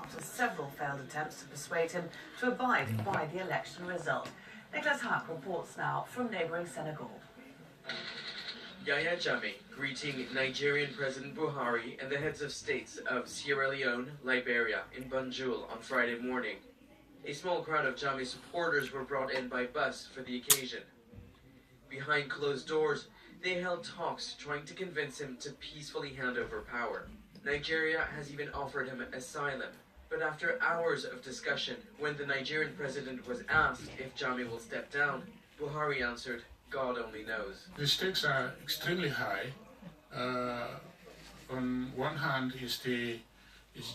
after several failed attempts to persuade him to abide by the election result. Nicholas Hack reports now from neighbouring Senegal. Yahya Jammeh greeting Nigerian President Buhari and the heads of states of Sierra Leone, Liberia, and Banjul on Friday morning. A small crowd of Jammeh supporters were brought in by bus for the occasion. Behind closed doors, they held talks trying to convince him to peacefully hand over power. Nigeria has even offered him asylum. But after hours of discussion, when the Nigerian president was asked if Jammeh will step down, Buhari answered, "God only knows." The stakes are extremely high. On one hand is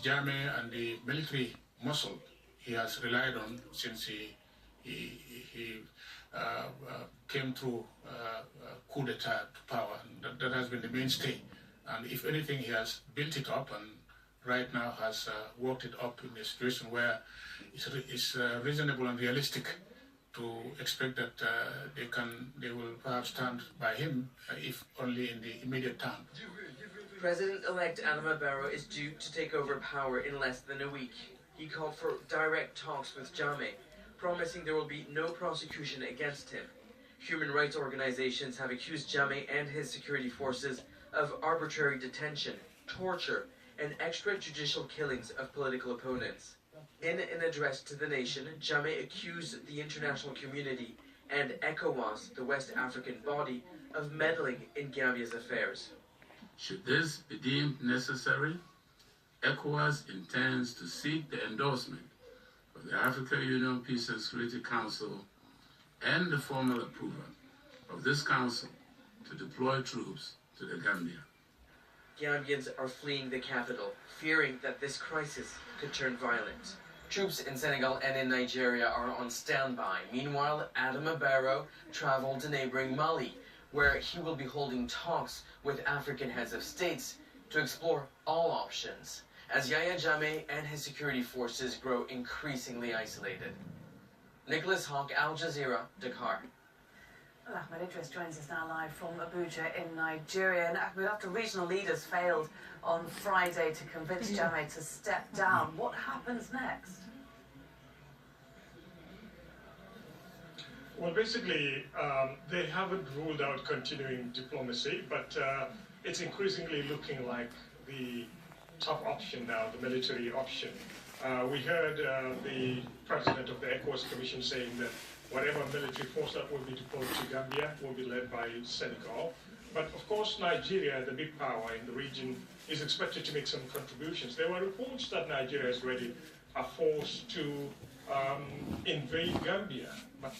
Jammeh and the military muscle he has relied on since he came through coup d'etat to power. That has been the mainstay. And if anything, he has built it up and right now has worked it up in a situation where it's reasonable and realistic to expect that they will perhaps stand by him, if only in the immediate term. President-elect Adama Barrow is due to take over power in less than a week. He called for direct talks with Jammeh, promising there will be no prosecution against him. Human rights organizations have accused Jammeh and his security forces of arbitrary detention, torture, and extrajudicial killings of political opponents. In an address to the nation, Jammeh accused the international community and ECOWAS, the West African body, of meddling in Gambia's affairs. Should this be deemed necessary, ECOWAS intends to seek the endorsement of the African Union Peace and Security Council and the formal approval of this council to deploy troops to the Gambia. Gambians are fleeing the capital, fearing that this crisis could turn violent. Troops in Senegal and in Nigeria are on standby. Meanwhile, Adama Barrow traveled to neighboring Mali, where he will be holding talks with African heads of states to explore all options, as Yahya Jammeh and his security forces grow increasingly isolated. Nicholas Hawk, Al Jazeera, Dakar. Well, Ahmed Idris joins us now live from Abuja in Nigeria. And Ahmed, after regional leaders failed on Friday to convince Jammeh to step down, what happens next? Well, basically, they haven't ruled out continuing diplomacy, but it's increasingly looking like the top option now, the military option. We heard the president of the ECOWAS Commission saying that whatever military force that will be deployed to Gambia will be led by Senegal. But of course, Nigeria, the big power in the region, is expected to make some contributions. There were reports that Nigeria is ready a force to invade Gambia. But